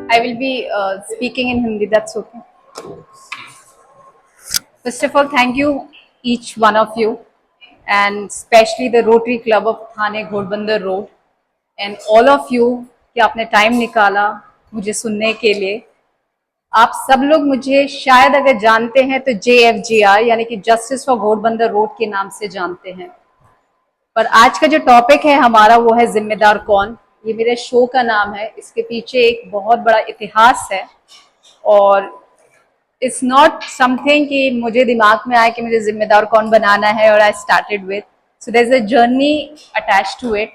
I will be speaking in Hindi, that's okay. First of all, thank you, each one of you, and especially the Rotary Club of Thane Ghodbandar Road, and all of you कि आपने time निकाला मुझे सुनने के लिए. आप सब लोग मुझे शायद अगर जानते हैं तो JFGR यानी कि जस्टिस फॉर घोड़बंदर रोड के नाम से जानते हैं, पर आज का जो टॉपिक है हमारा वो है जिम्मेदार कौन. ये मेरे शो का नाम है, इसके पीछे एक बहुत बड़ा इतिहास है और इट्स नॉट समथिंग कि मुझे दिमाग में आया कि मुझे जिम्मेदार कौन बनाना है और I started with. So there is a journey attached to it.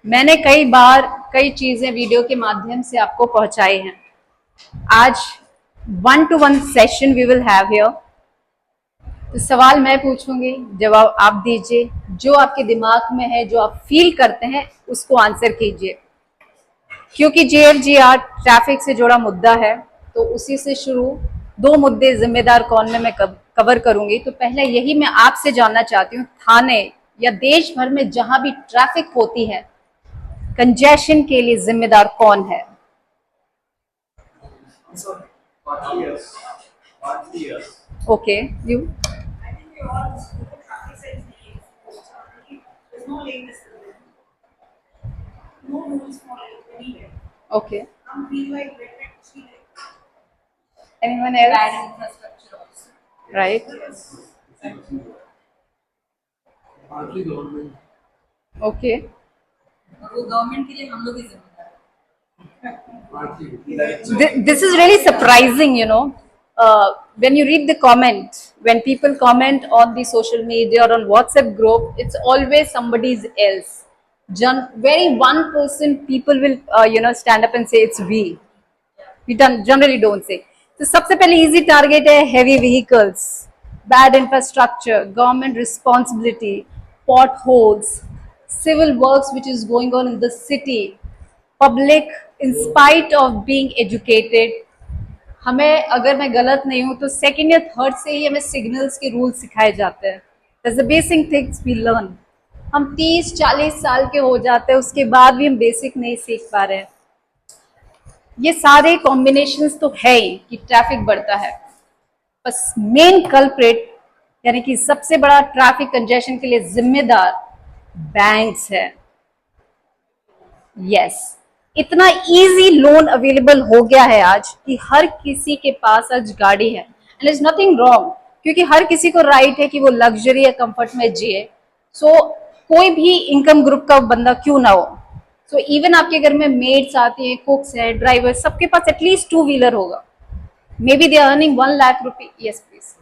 मैंने कई बार कई चीजें वीडियो के माध्यम से आपको पहुंचाई हैं. आज 1-to-1 session we will have here. तो सवाल मैं पूछूंगी, जवाब आप दीजिए. जो आपके दिमाग में है, जो आप फील करते हैं, उसको आंसर कीजिए. क्योंकि JFGR ट्रैफिक से जुड़ा मुद्दा है तो उसी से शुरू 2 मुद्दे जिम्मेदार कौन में मैं कवर करूंगी. तो पहले यही मैं आपसे जानना चाहती हूँ, थाने या देश भर में जहां भी ट्रैफिक होती है, कंजेशन के लिए जिम्मेदार कौन है? Okay, you. Okay. Anyone else? Bad infrastructure also. Right. Partly government. Okay. और वो गवर्नमेंट के लिए हम लोग ही जिम्मेदार हैं. Partly. This is really surprising, you know. When you read the comment, when people comment on the social media or on WhatsApp group, it's always somebody's else. Very one person people will stand up and say it's we. We generally don't say. तो सबसे पहले easy target है heavy vehicles, bad infrastructure, government responsibility, potholes, civil works which is going on in the city, public in spite of being educated. हमें, अगर मैं गलत नहीं हूं तो सेकेंड या थर्ड से ही हमें सिग्नल्स के रूल सिखाए जाते हैं. That's the basic things we learn. हम 30-40 साल के हो जाते हैं, उसके बाद भी हम बेसिक नहीं सीख पा रहे हैं. ये सारे कॉम्बिनेशंस तो है ही कि ट्रैफिक बढ़ता है, बस मेन कल्प्रिट यानी कि सबसे बड़ा ट्रैफिक कंजेशन के लिए जिम्मेदार बैंक्स है. यस, इतना इजी लोन अवेलेबल हो गया है आज कि हर किसी के पास आज गाड़ी है. एंड इज नथिंग रॉन्ग, क्योंकि हर किसी को राइट है कि वो लग्जरी या कंफर्ट में जिए. सो कोई भी इनकम ग्रुप का बंदा क्यों ना हो. सो इवन आपके घर में मेड्स आती हैं, कुक्स हैं, ड्राइवर, सबके पास एटलीस्ट 2 व्हीलर होगा. Maybe they are earning 1 lakh रुपए. Yes please.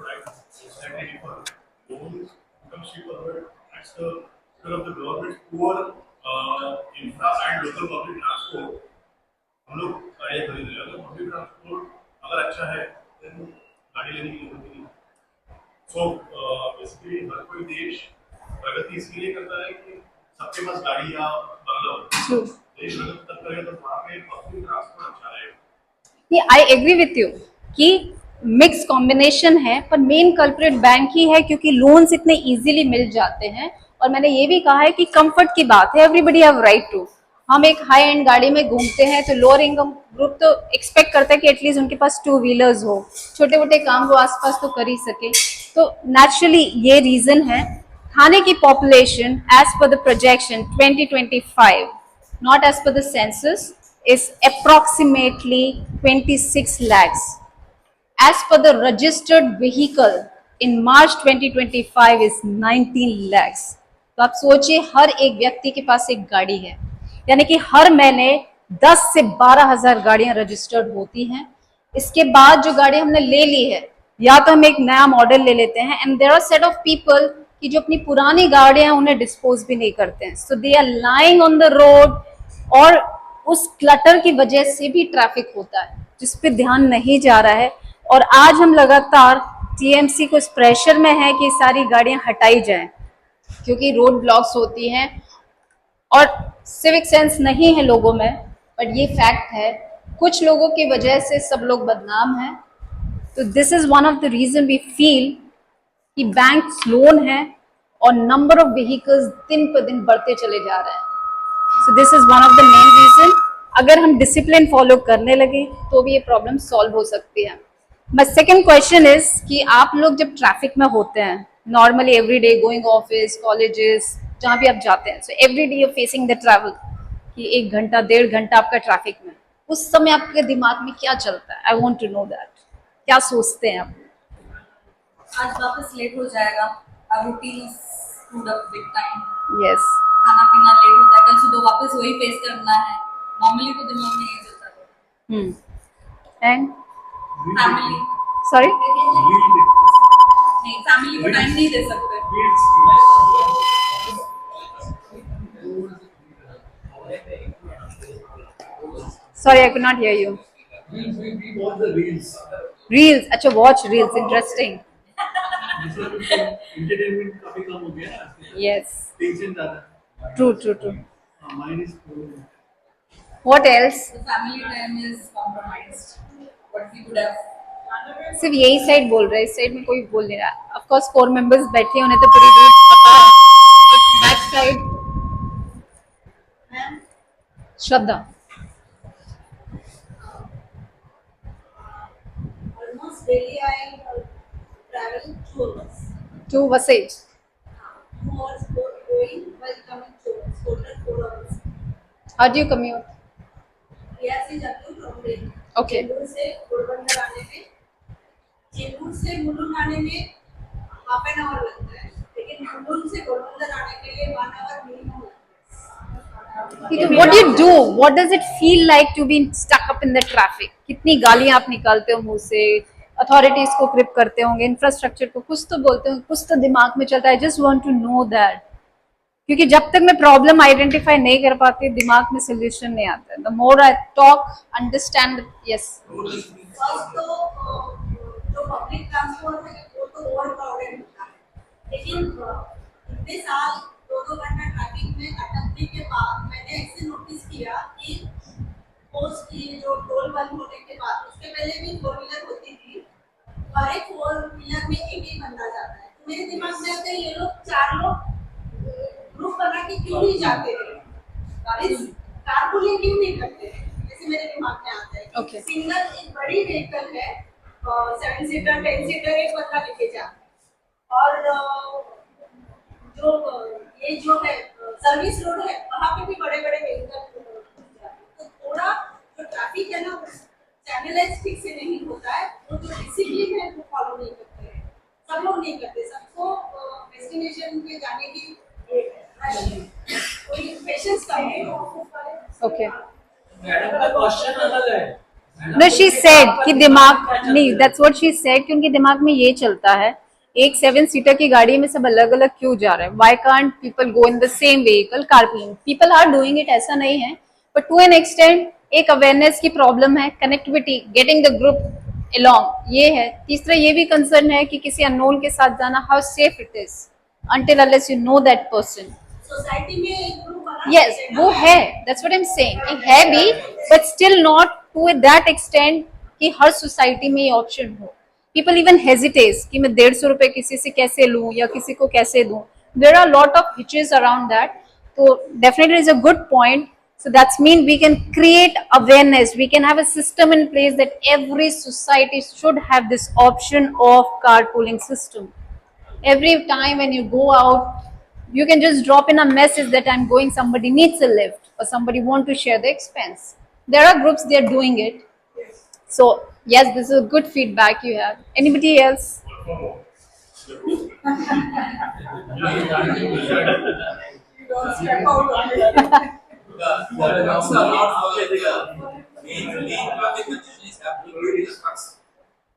Infra and local public transport हम लोग गाड़ियाँ खरीद रहे हैं. अगर पब्लिक ट्रांसपोर्ट अगर अच्छा है तो गाड़ी लेने की जरूरत नहीं. सो बेसिकली हर कोई देश प्रगति इसलिए करता है कि सबके पास गाड़ी या बंगला हो. देश प्रगति तब करेगा तो वहाँ पे पब्लिक ट्रांसपोर्ट अच्छा रहेगा. आई एग्री विथ यू कि मिक्स कॉम्बिनेशन है, पर मेन कल्प्रिट बैंक ही है क्योंकि लोन्स इतने इजीली मिल जाते हैं. और मैंने ये भी कहा है कि कंफर्ट की बात है, एवरीबडी हैव राइट टू. हम एक हाई एंड गाड़ी में घूमते हैं तो लोअर इनकम ग्रुप तो एक्सपेक्ट करता है कि एटलीस्ट उनके पास 2 व्हीलर्स हो, छोटे मोटे काम वो आसपास तो कर ही सके. तो नेचुरली ये रीजन है. थाने की population as per the projection 2025, not as per the census, is approximately 26 lakhs. As per the registered vehicle in March 2025 is 19 lakhs. तो आप सोचिए हर एक व्यक्ति के पास एक गाड़ी है, यानी कि हर महीने 10 से 12,000 गाड़ियां रजिस्टर्ड होती हैं. इसके बाद जो गाड़ी हमने ले ली है, या तो हम एक नया मॉडल ले लेते हैं, and there are set of people कि जो अपनी पुरानी गाड़ियां उन्हें डिस्पोज भी नहीं करते हैं. So they are lying on the road और उस क्लटर की वजह से भी ट्रैफिक होता है जिस पे ध्यान नहीं जा रहा है. और आज हम लगातार TMC को इस प्रेशर में है कि सारी गाड़ियां हटाई जाएं क्योंकि रोड ब्लॉक्स होती हैं और सिविक सेंस नहीं है लोगों में. बट ये फैक्ट है, कुछ लोगों की वजह से सब लोग बदनाम हैं. तो this is one of the reason we feel कि बैंक लोन है और नंबर ऑफ व्हीकल्स दिन पर दिन बढ़ते चले जा रहे हैं. So this is one of the main reason. अगर हम डिसिप्लिन फॉलो करने लगे तो भी ये प्रॉब्लम सॉल्व हो सकती है. बट सेकेंड क्वेश्चन इज कि आप लोग जब ट्रैफिक में होते हैं normally every day going office colleges जहाँ भी आप जाते हैं, so every day you facing the travel कि 1 घंटा 1.5 घंटा आपका ट्रैफिक में, उस समय आपके दिमाग में क्या चलता है? I want to know that. क्या सोचते हैं आप? आज वापस लेट हो जाएगा, अब routine screwed up big time, yes. खाना पीना लेट होता है, कल सुबह वापस वही फेस करना है. नॉर्मली तो दिमाग में यही चलता है. And family sorry. नहीं, फैमिली को टाइम नहीं दे सकते. Sorry, I could not hear you. We watch the reels. Reels. अच्छा, watch reels. Interesting. Entertainment काफी कम हो गया ना. Yes. Tension ज्यादा. True. Mine is cool. What else? The family time is compromised. What we could have. सिर्फ यही side बोल रहा है, इस साइड में कोई बोल नहीं रहा. ऑफ कोर्स कोर मेंबर्स बैठे हैं, उन्हें तो पूरी रूट पता है. Back side Shraddha. Almost daily I travel 2 hours. Two ways. 2 hours going while coming 2 hours. Total 4 hours. How do you commute? यहाँ से जाती हूँ from Delhi. Okay. चेंबूर से पोरबंदर आने में, चेंबूर से मुलुंड आने में हाफ एन आवर लगता है, लेकिन मुलुंड से पोरबंदर आने के लिए 1 hour मिनिमम लगता है. What do you do? What does it feel like to be stuck up in the traffic? कितनी गालियां आप निकालते हो मुंह से, अथॉरिटीज को क्रिप करते होंगे, इंफ्रास्ट्रक्चर को कुछ तो बोलते हो, कुछ तो दिमाग में चलता है. I just want to know that, क्योंकि जब तक मैं प्रॉब्लम आइडेंटिफाई नहीं कर पाती दिमाग में सोल्यूशन नहीं आता है. The more I talk understand. Yes. First तो जो पब्लिक ट्रांसपोर्ट है वो तो ओवर क्राउडेड होता है, लेकिन इतने साल 2-2 घंटा ट्रैफिक में अटकने के बाद मैंने ऐसे नोटिस किया कि पोस्ट ये जो टोल बंद होने के बाद, उसके पहले भी 4 व्हीलर होती थी, हर एक 4 व्हीलर में एक बंदा जाता है. तो मेरे दिमाग में आता है ये लोग 4 लोग ग्रुप बना के क्यों नहीं जाते थे, कारपूलिंग क्यों नहीं करते थे, ऐसे मेरे दिमाग में आता है. Okay. सिंगल एक बड़ी व्हीकल है, 7 सीटर 10 सीटर एक बंदा लेके जा, और जो ये जो है सर्विस रोड है वहाँ पे भी बड़े बड़े व्हीकल. तो थोड़ा जो ट्रैफिक है ना चैनलाइज ठीक से नहीं होता है, वो जो डिसिप्लिन है वो फॉलो नहीं करते हैं, सब लोग नहीं करते. सबको डेस्टिनेशन पे जाने की कोई पेशेंस कम है. ओके. मैडम का क्वेश्चन अलग है. नो, शी सेड कि दिमाग नहीं, दैट्स व्हाट शी सेड कि उनके दिमाग में ये चलता है एक 7 सीटर की गाड़ी में सब अलग अलग क्यों जा रहे हैं. Why can't people go in the same vehicle? Carpooling people are doing it, ऐसा नहीं है, बट टू एन एक्सटेंड एक अवेयरनेस की प्रॉब्लम है, connectivity, getting the group along, ये है. तीसरा ये भी कंसर्न है कि किसी अननोन के साथ जाना, how safe it is until unless you know that person. Society में एक ग्रुप बना Yes, वो है, that's what I'm saying, कि है भी, but still not to that extent कि हर सोसाइटी में ये ऑप्शन हो. People even hesitate कि मैं 150 रुपए किसी से कैसे लूं या किसी को कैसे दूं. There are a lot of hitches around that. So definitely is a good point. So that's mean we can create awareness. We can have a system in place that every society should have this option of carpooling system. Every time when you go out, you can just drop in a message that I'm going, somebody needs a lift or somebody want to share the expense. There are groups, they are doing it. So yes, this is a good feedback you have. Anybody else? don't step out on it. The trucks are not following the main traffic congestion is happening with the trucks.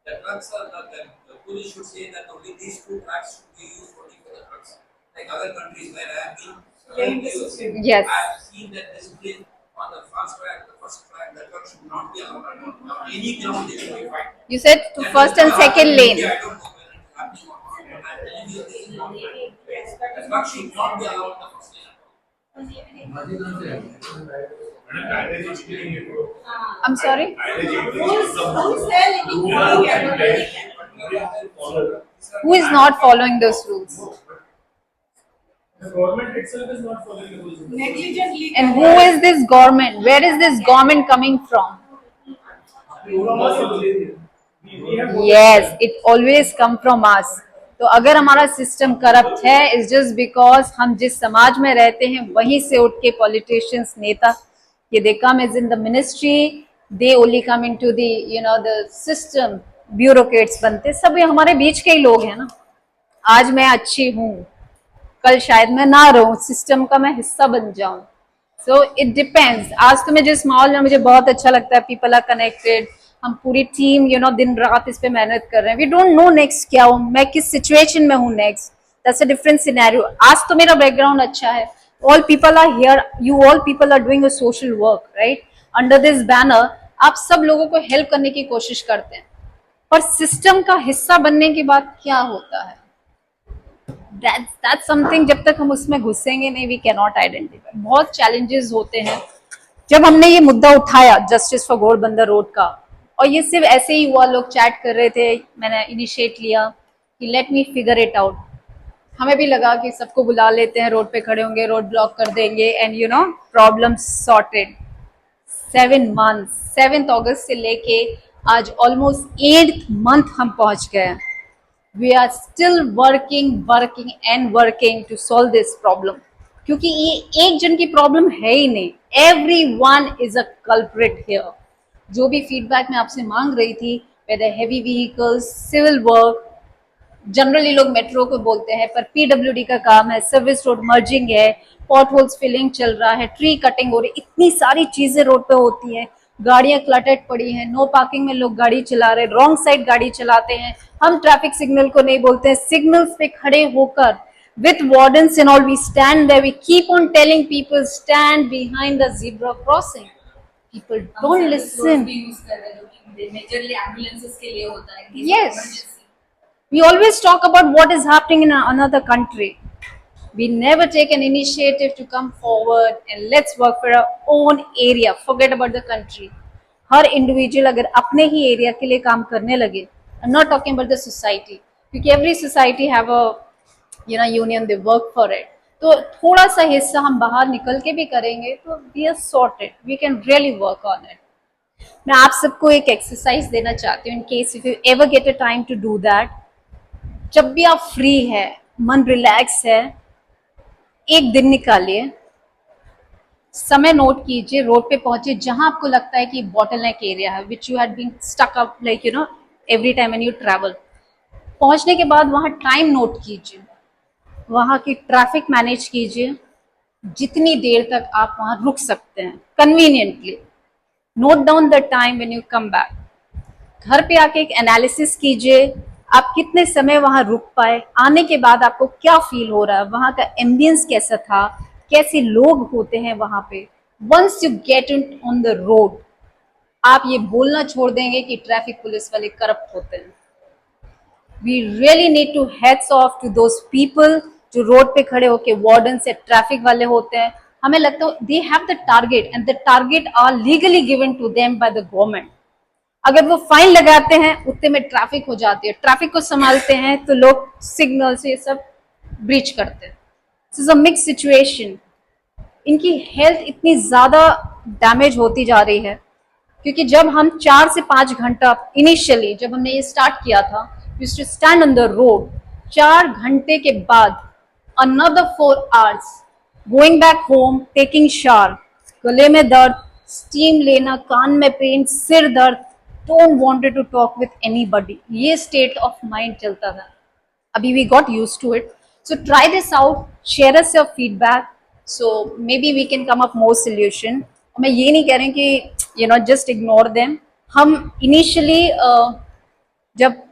The trucks are the police should say that only these 2 tracks should be used only for the trucks. Like other countries where I have been, Yes. I have seen that discipline on the fast track, the first track, the truck should not be allowed on any ground they should be fine. You said to first and second lane. Yeah, I don't know whether it's happening or not, but I'm telling you this is not right. The truck should not be allowed on the first lane. मैंने कायदे change किए हैं तो I'm sorry? कायदे change किए rules है लेकिन Who is not following those rules? The government itself is not following the rules. Negligently. And who is this government? Where is this government coming from? We have Yes, it always come from us. तो अगर हमारा system corrupt है is just because हम जिस समाज में रहते हैं वहीं से उठ के पॉलिटिशियंस नेता ये they come is in the ministry they only come into the you know the system bureaucrats बनते सब ये हमारे बीच के ही लोग हैं ना। आज मैं अच्छी हूँ कल शायद मैं ना रहूं सिस्टम का मैं हिस्सा बन जाऊं सो इट डिपेंड्स। आज तो मैं जिस माहौल में मुझे बहुत अच्छा लगता है पीपल आर कनेक्टेड हम पूरी टीम यू नो दिन रात इस पे मेहनत कर रहे हैं वी डोंट नो नेक्स्ट क्या हूं मैं किस सिचुएशन में हूं next that's a different scenario. आज तो मेरा बैकग्राउंड अच्छा है all people are here you all people are doing a social work right under this banner आप सब लोगों को हेल्प करने की कोशिश करते हैं पर सिस्टम का हिस्सा बनने के बाद क्या होता है that's something जब तक हम उसमें घुसेंगे नहीं वी कैन नॉट आइडेंटिफाई। बहुत चैलेंजेस होते हैं। जब हमने ये मुद्दा उठाया जस्टिस फॉर घोड़बंदर रोड का और ये सिर्फ ऐसे ही हुआ लोग चैट कर रहे थे मैंने इनिशिएट लिया कि let me figure it out. हमें भी लगा कि सबको बुला लेते हैं रोड पे खड़े होंगे रोड ब्लॉक कर देंगे and you know problem sorted. 7 months 7th अगस्त से लेके आज ऑलमोस्ट 8th month हम पहुंच गए हैं। We are still working to solve this problem क्योंकि ये एक जन की प्रॉब्लम है ही नहीं everyone is a culprit here। जो भी फीडबैक मैं आपसे मांग रही थी whether heavy vehicles civil work generally लोग मेट्रो को बोलते हैं पर पीडब्ल्यूडी का काम है सर्विस रोड मर्जिंग है पॉट होल्स फिलिंग चल रहा है ट्री कटिंग हो रही इतनी सारी चीजें रोड पे होती हैं गाड़ियां क्लटेड पड़ी हैं नो पार्किंग में लोग गाड़ी चला रहे रॉन्ग साइड गाड़ी चलाते हैं हम ट्रैफिक सिग्नल को नहीं बोलते हैं सिग्नल्स पे खड़े होकर with wardens and all we stand there we keep on telling people stand behind the zebra crossing people don't listen भी यूज कर रहे हैं जो कि मेजरली एम्बुलेंसेस के लिए होता है कि Yes. emergency। we always talk about what is happening in another country we never take an initiative to come forward and let's work for our own area forget about the country her individual अगर अपने ही area के लिए काम करने लगे I'm not talking about the society क्योंकि every society have a you know union they work for it तो थोड़ा सा हिस्सा हम बाहर निकल के भी करेंगे तो we are sorted we can really work on it। मैं आप सबको एक एक्सरसाइज देना चाहती हूँ in case if you ever get a time to do that जब भी आप फ्री है मन रिलैक्स है एक दिन निकालिए समय नोट कीजिए रोड पे पहुंचे जहां आपको लगता है कि बॉटलनेक एरिया है which you had been stuck up like you know every time when you travel पहुंचने के बाद वहां टाइम नोट कीजिए वहां की ट्रैफिक मैनेज कीजिए जितनी देर तक आप वहां रुक सकते हैं conveniently note down the time when you come back घर पे आके एक एनालिसिस कीजिए आप कितने समय वहां रुक पाए आने के बाद आपको क्या फील हो रहा है वहां का एम्बियंस कैसा था कैसे लोग होते हैं वहां पे once you get on the road आप ये बोलना छोड़ देंगे कि ट्रैफिक पुलिस वाले करप्ट होते हैं। We really need to hats off to those people जो रोड पे खड़े होके वार्डन से ट्रैफिक वाले होते हैं हमें लगता है they have the target and the target are legally given to them by the government अगर वो फाइन लगाते हैं उतने में ट्रैफिक हो जाती है ट्रैफिक को संभालते हैं तो लोग सिग्नल से ये सब ब्रीच करते हैं this is a mix situation. इनकी हेल्थ इतनी ज्यादा डैमेज होती जा रही है क्योंकि जब हम 4 से 5 घंटा इनिशियली जब हमने ये स्टार्ट किया था we used to stand on the road 4 घंटे के बाद another 4 hours going back home taking shower गले में दर्द स्टीम लेना कान में पेन सिर दर्द don't wanted to talk with anybody ये state of mind चलता था अभी we got used to it so try this out share us your feedback so maybe we can come up more solution मैं ये नहीं कह रही कि you know just ignore them हम initially जब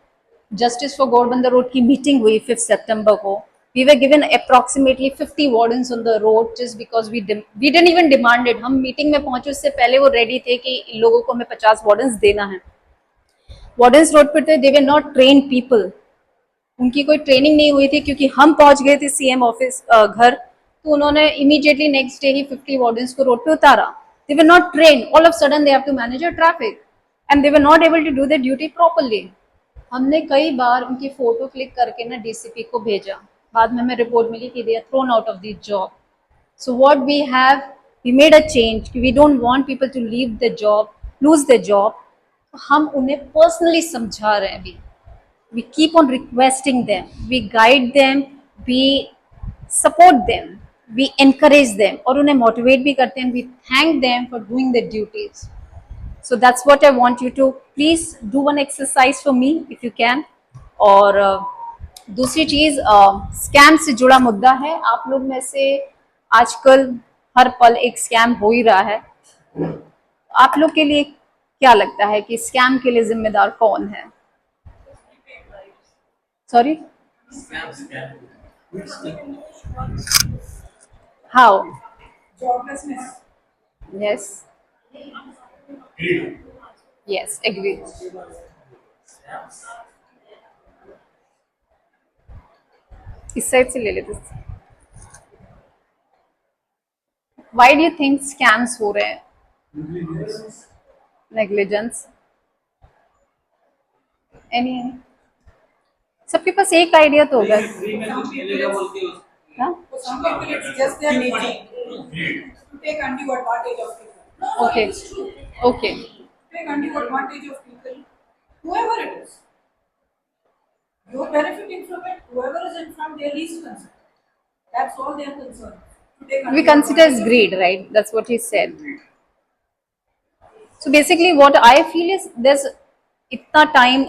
जस्टिस फॉर घोड़बंदर रोड की मीटिंग हुई 5 सितंबर को we were given approximately 50 wardens on the road just because we didn't even demand it हम मीटिंग में पहुंचे उससे पहले वो रेडी थे कि इन लोगों को हमें 50 wardens देना है। wardens रोड पर थे they were not trained people उनकी कोई ट्रेनिंग नहीं हुई थी क्योंकि हम पहुंच गए थे सीएम ऑफिस घर तो उन्होंने इमीडिएटली नेक्स्ट डे ही 50 wardens को रोड पे उतारा they were not trained all of a sudden they have to manage a traffic and they were not able to do their duty properly हमने कई बार उनकी photo click करके ना DCP को भेजा बाद में हमें रिपोर्ट मिली कि they are thrown out of the job. So what we have, we made a change. We don't want people to leave the job, lose their job. हम उन्हें personally समझा रहे हैं अभी. We keep on requesting them. We guide them. We support them. We encourage them. और उन्हें motivate भी करते हैं. We thank them for doing their duties. So that's what I want you to please do one exercise for me if you can. और दूसरी चीज scam से जुड़ा मुद्दा है. आप लोग में से आजकल हर पल एक स्कैम हो ही रहा है. आप लोग के लिए क्या लगता है कि स्कैम के लिए जिम्मेदार कौन है? Sorry, how? Joblessness. Yes, yes, agree. इस साइड से ले लेते. Why do you think scams हो रहे हैं? Negligence. Any? सबके पास एक आइडिया तो होगा. हाँ? For some people, it's just their nature to take undue advantage of people. No, Okay. it's true. Okay. Take undue advantage of people, whoever it is. You're benefiting from it. Whoever is in front, they're least concerned. That's all they're concerned. To take We undue consider as advantage of greed, right? That's what he said. So basically, what I feel is there's इतना time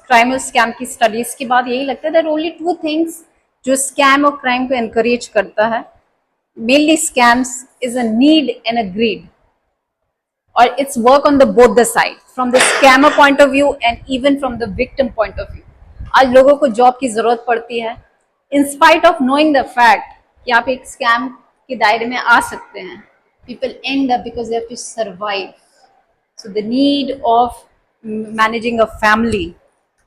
crime और scam की studies के बाद यही लगता है that only two things जो scam और क्राइम को encourage करता है. Mainly scams is a need and a greed, or it's work on the both the side, from the scammer point of view and even from the victim point of view. आज लोगों को job की जरूरत पड़ती है in spite of knowing the fact कि आप एक स्कैम के दायरे में आ सकते हैं. People end up because they have to survive. So the need of managing a family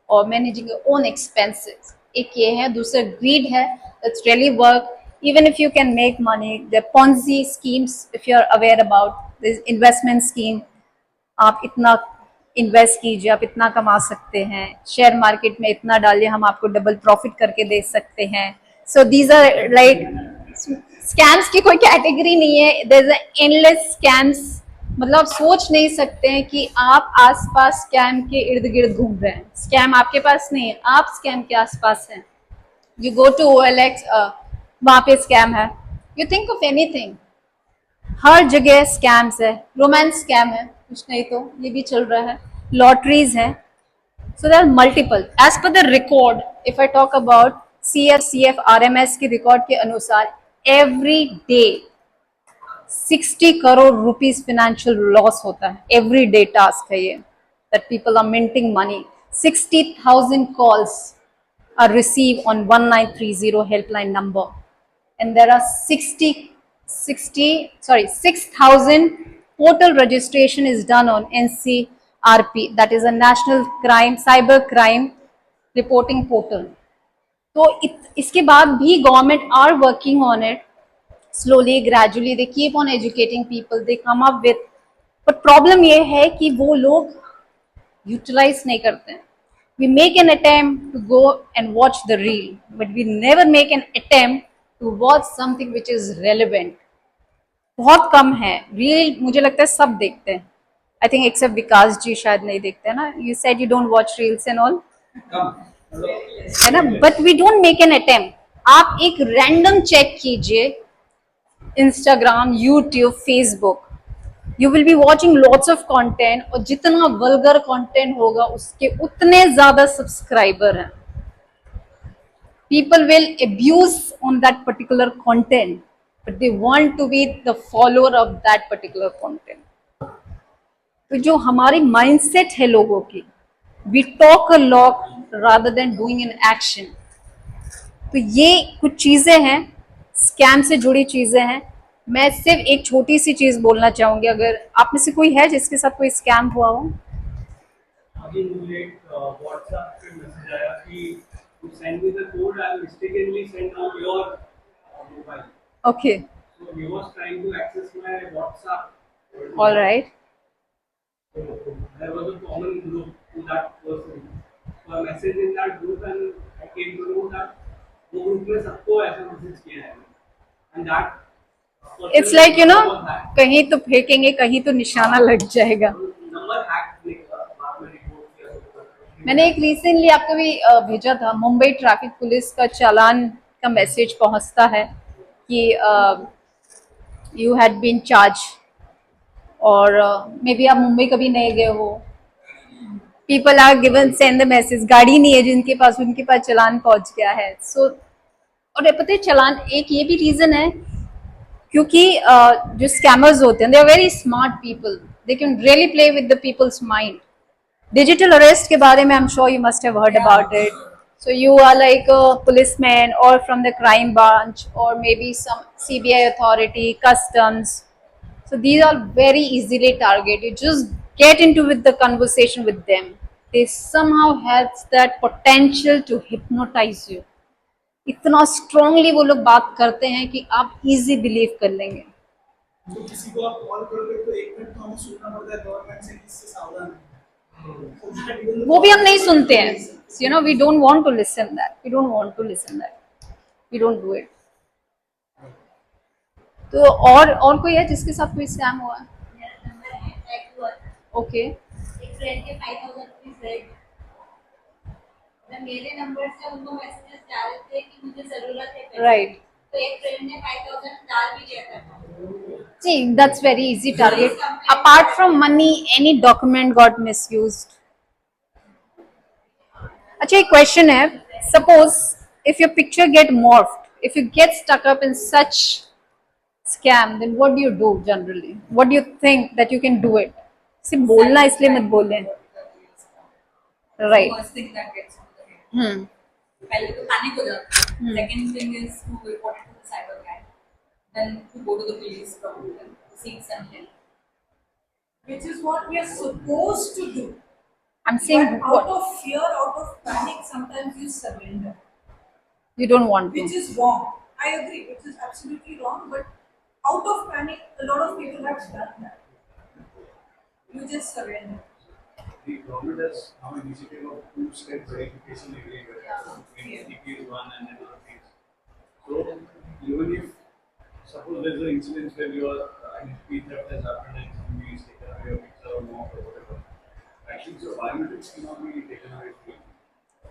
or managing your own expenses, एक ये है. दूसरा greed है. That's really work. Even if you can make money, the Ponzi schemes, if you are aware about this investment scheme, आप इतना invest कीजिए, आप इतना कमा सकते हैं. शेयर मार्केट में इतना डालिए, हम आपको डबल प्रॉफिट करके दे सकते हैं. So these are like scams की कोई कैटेगरी नहीं है. There is endless scams. मतलब आप सोच नहीं सकते हैं कि आप आसपास स्कैम के इर्द गिर्द घूम रहे हैं. स्कैम आपके पास नहीं है, आप स्कैम के आसपास हैं. यू गो टू OLX, वहां पे स्कैम है. यू थिंक ऑफ एनीथिंग, हर जगह स्कैम्स है. रोमांस स्कैम है, कुछ नहीं तो ये भी चल रहा है. लॉटरीज है. So there are multiple. As per the record, if I talk about CFCF RMS के रिकॉर्ड के अनुसार every day 60 crore rupees financial loss होता है. एवरी डे टास्क है ये, that people are minting money. 60,000 calls are receive on 1930 helpline number, and there are 6,000 portal registration is done on NCRP, that is a national crime cyber crime reporting portal. तो इसके बाद भी government are working on it slowly gradually. They keep on educating people, they come up with. But problem ये है कि वो लोग utilise नहीं करते हैं. We make an attempt to go and watch the reel, but we never make an attempt to watch something which is relevant. बहुत कम है रील. मुझे लगता है सब देखते हैं. आई थिंक एक्सेप्ट विकास जी शायद नहीं देखते हैं ना. You said you don't watch reels and all, है ना. But we don't make an attempt. आप एक रैंडम चेक कीजिए Instagram, YouTube, Facebook. You will be watching lots of content, और जितना वल्गर कंटेंट होगा उसके उतने ज्यादा सब्सक्राइबर हैं. People will abuse on that particular content, but they want to be the follower of that particular content. तो जो हमारी mindset है लोगों की, we talk a lot rather than doing an action. तो ये कुछ चीजें हैं, स्कैम से जुड़ी चीजें हैं. मैं सिर्फ एक छोटी सी चीज बोलना चाहूंगी. अगर आप में से कोई है जिसके साथ कोई स्कैम हुआ हो? अभी मुझे एक WhatsApp पे मैसेज आया कि you send me the code, I mistakenly sent out your mobile. Okay, So he was trying to access my WhatsApp. all right. So there was a common group to that person. So I messaged in that group and I came to know that वो group में सबको ऐसा message किया है and that it's like you no, कहीं तो फेंकेंगे, कहीं तो निशाना लग जाएगा। नंबर हैक निकला, बाद में रिपोर्ट किया तो मैंने एक रिसेंटली आपको भी भेजा था, मुंबई ट्रैफिक पुलिस का चालान का मैसेज पहुंचता है कि यू हैड बीन चार्ज, और मे बी आप मुंबई कभी नहीं गए हो, people are given send the message, गाड़ी नहीं है जिनके पास, उनके पास चालान पहुंच गया है। सो और ये पता है चालान एक ये भी रीजन है क्योंकि जो स्कैमर्स होते हैं they are very smart people, they can really play with the people's mind. Digital arrest के बारे में I am sure you must have heard about it. So you are like a policeman और from the crime branch और maybe some CBI authority, customs. So these are very easily targeted. Just get into with the conversation with them. They somehow has that potential to hypnotize you. इतना strongly वो लोग बात करते हैं कि आप easy believe कर लेंगे। तो किसी को आप कॉल करोगे तो एक मिनट तो हमें सुनना पड़ता है गवर्नमेंट से, किससे सावधान है। वो भी हम नहीं सुनते हैं, you know, we don't want to listen that, we don't want to listen that, we don't do it. तो और कोई है जिसके साथ कोई स्कैम हुआ है? मेरा नंबर है टैग हुआ था, ओके, एक फ्रेंड के 5000 रुपीज रहे। मैं मेरे नंबर से उनको मैसेजेस डाल थे कि मुझे जरूरत है पैसे। राइट। तो एक फ्रेंड ने 5000 डाल भी दिया था। See, that's very easy target. Apart from money, any document got misused. अच्छा, एक क्वेश्चन है, suppose if your picture get morphed, if you get stuck up in such scam, then what do you do generally? What do you think that you can do it? सिर्फ बोलना इसलिए मत बोलें, right? First thing that gets into the head. पहले तो panic हो जाता है। Second thing is to report it to the cyber crime. Then to go to the police probably to seek some help. Which is what we are supposed to do. I'm saying But out of fear, out of panic, sometimes you surrender, you don't want to. which is wrong. I agree, which is absolutely wrong. But out of panic, a lot of people have done that. You just surrender. The government has now initiative of two-step verification everywhere. TP is one and another things. So even if suppose there's an incident where your identity theft has happened and somebody is taken away your picture or not or whatever, at least your biometrics cannot be taken away from you.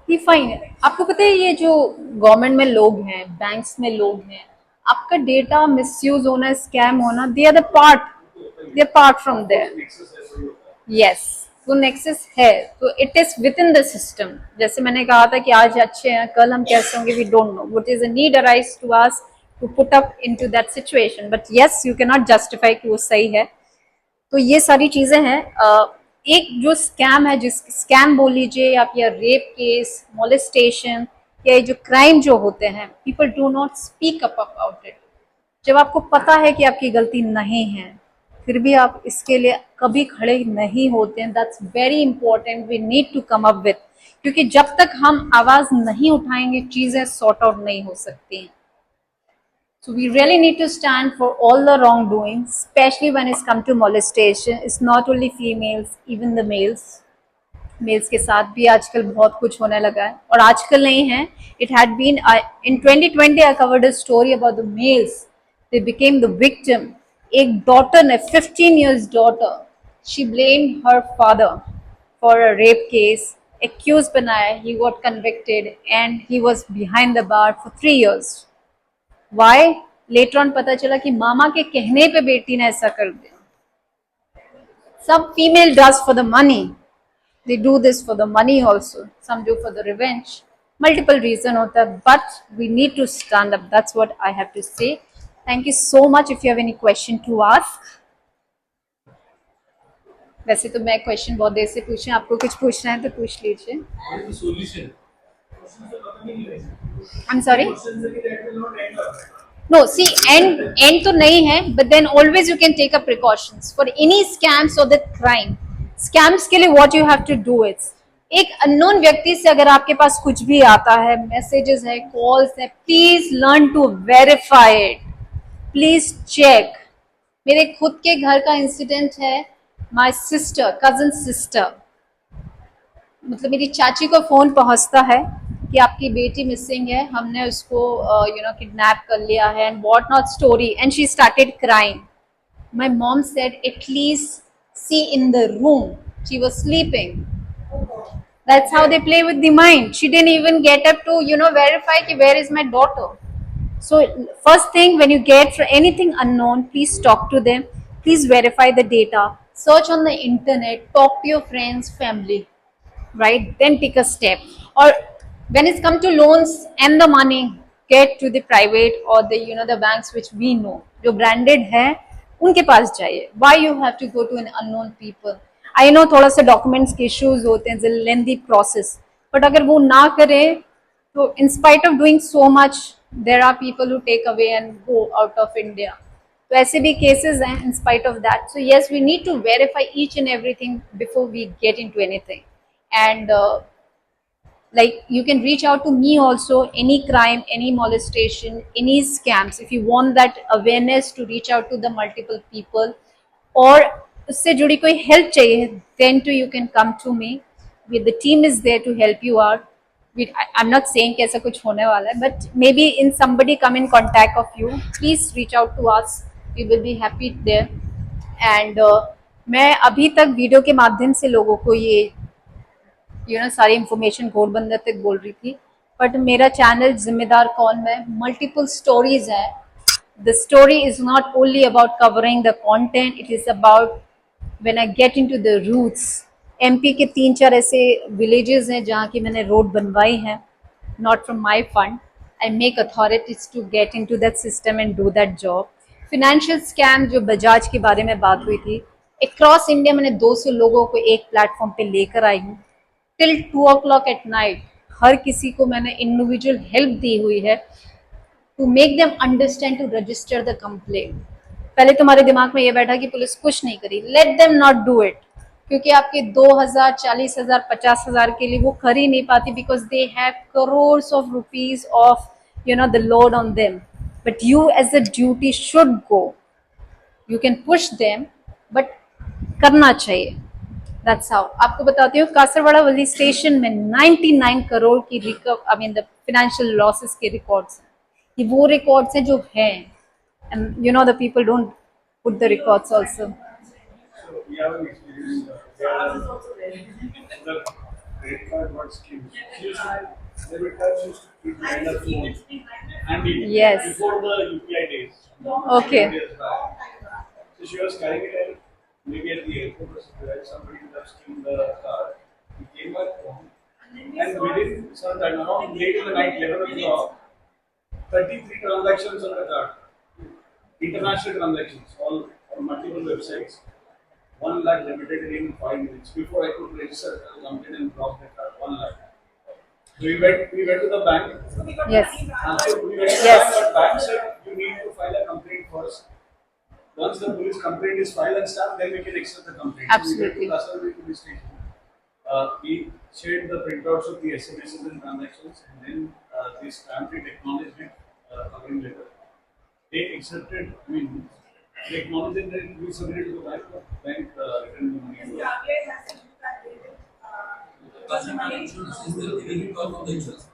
ये fine है। आपको पता है ये जो government में लोग हैं, बैंक्स में लोग हैं, आपका डेटा मिसयूज होना, स्कैम होना, they are part from there. Yes, वो नेक्सस है, तो it is within the system. जैसे मैंने कहा था कि आज अच्छे हैं, कल हम कैसे होंगे, we don't know, what is a need arise to us to put up into that situation, but yes you can not justify कि वो सही है। तो ये सारी चीजें हैं। एक जो स्कैम है, जिस स्कैम बोल लीजिए आप, या रेप केस, मोलेस्टेशन, या ये जो क्राइम जो होते हैं, people do not speak up about it. जब आपको पता है कि आपकी गलती नहीं है, फिर भी आप इसके लिए कभी खड़े नहीं होते हैं। That's very important, we need to come up with, क्योंकि जब तक हम आवाज नहीं उठाएंगे चीजें सॉर्ट आउट नहीं हो सकती हैं। So we really need to stand for all the wrongdoing, especially when it's come to molestation. It's not only females, even the males. Males के साथ भी आजकल बहुत कुछ होने लगा है, और आजकल नहीं है, it had been in 2020 I covered a story about the males. They became the victim. एक daughter ने, 15 years daughter, she blamed her father for a rape case, accused बनाया, he got convicted and he was behind the bar for 3 years. Why? Later on पता चला कि मामा के कहने पे बेटी ने ऐसा कर दिया। Some female does for the money. They do this for the money also. Some do for the revenge. Multiple reason होता है, but we need to stand up. That's what I have to say. Thank you so much. If you have any question to ask. वैसे तो मैं question बहुत देर से पूछ रही हूँ, आपको कुछ पूछना है तो पूछ लीजिए। What is the solution? I'm sorry. Questions that will not end up. No, see, end तो नहीं है, but then always you can take up precautions for any scams or the crime. Scams के लिए what you have to do is, एक unknown व्यक्ति से अगर आपके पास कुछ भी आता है, मैसेजेस है, कॉल्स है, please learn to verify it, please check. मेरे खुद के घर का इंसिडेंट है, माई सिस्टर, कजन सिस्टर, मतलब मेरी चाची को फोन पहुंचता है कि आपकी बेटी मिसिंग है, हमने उसको किडनैप कर लिया है and what not story, and she started crying. My mom said, at least see in the room. She was sleeping. That's how they play with the mind. She didn't even get up to, verify ki where is my daughter. So first thing, when you get for anything unknown, please talk to them. Please verify the data. Search on the internet. Talk to your friends, family. Right? Then take a step. Or when it's come to loans and the money, get to the private or the banks which we know, जो branded है, उनके पास जाइए. Why you have to go to an unknown people? I know थोड़ा सा documents के issues होते हैं, it's a lengthy process. But अगर वो ना करें, तो in spite of doing so much, there are people who take away and go out of India. तो ऐसे भी cases हैं in spite of that. So yes, we need to verify each and everything before we get into anything. And like you can reach out to me also, any crime, any molestation, any scams, if you want that awareness to reach out to the multiple people, or उससे जुड़ी कोई help चाहिए, then too you can come to me. The team is there to help you out. I'm not saying कि ऐसा कुछ होने वाला है, but maybe in somebody come in contact of you, please reach out to us. We will be happy there. And मैं अभी तक video के माध्यम से लोगों को ये सारी इंफॉर्मेशन घोरबंदर तक बोल रही थी, बट मेरा चैनल जिम्मेदार कौन मैं, मल्टीपल स्टोरीज है. The story is not only about covering the content, it is about when I get into the roots. MP के 3-4 ऐसे विलेजेस हैं जहाँ की मैंने रोड बनवाई है, not from my fund. I make authorities to get into that system and do that job. Financial scam जो बजाज के बारे में बात हुई थी, अक्रॉस इंडिया मैंने 200 लोगों को एक प्लेटफॉर्म पे लेकर आई हूँ. टिल 2 o'clock at night हर किसी को मैंने इंडिविजुअल हेल्प दी हुई है to make them understand to register the complaint. पहले तुम्हारे दिमाग में ये बैठा कि पुलिस कुछ नहीं करी, let them not do it, क्योंकि आपके 2,000, 40,000, 50,000 के लिए वो कर ही नहीं पाती, because they have crores of rupees of the load on them. But you as a duty should go. You can push them, but करना चाहिए. That's how. आपको बताती हूँ, कासरवाड़ा वाली स्टेशन में 99 करोड़ की द फाइनेंशियल लॉसेस के रिकॉर्ड्स हैं. ये वो रिकॉर्ड्स हैं जो हैं, and the people don't put the records also. So we have an experience. There are the credit card what schemes. Debit cards used to keep minor phones and Yes. before the UPI days. Okay. Years back. So she was carrying it and maybe at the airport or somewhere, somebody would have steamed the card. He came back home and within some time, around late in the night, 11 o'clock, 33 transactions on the card. International transactions, all on multiple websites. 1 lakh debited in 5 minutes. Before I could register the complaint and block the card, 1 lakh. So we went to the bank. Yes. So we went to the Yes. bank, but bank said you need to file a complaint first. Once the police complaint is filed and stamped, then we can accept the complaint. Absolutely. So we went to Kasaragod police station. We shared the printouts of the SMSs and transactions, and then they stamped it, acknowledged it, covering letter. They accepted. I mean, they acknowledged it, then we submitted to the bank. The bank returned the money. to us. Consumer insurance is the limit of the insurance.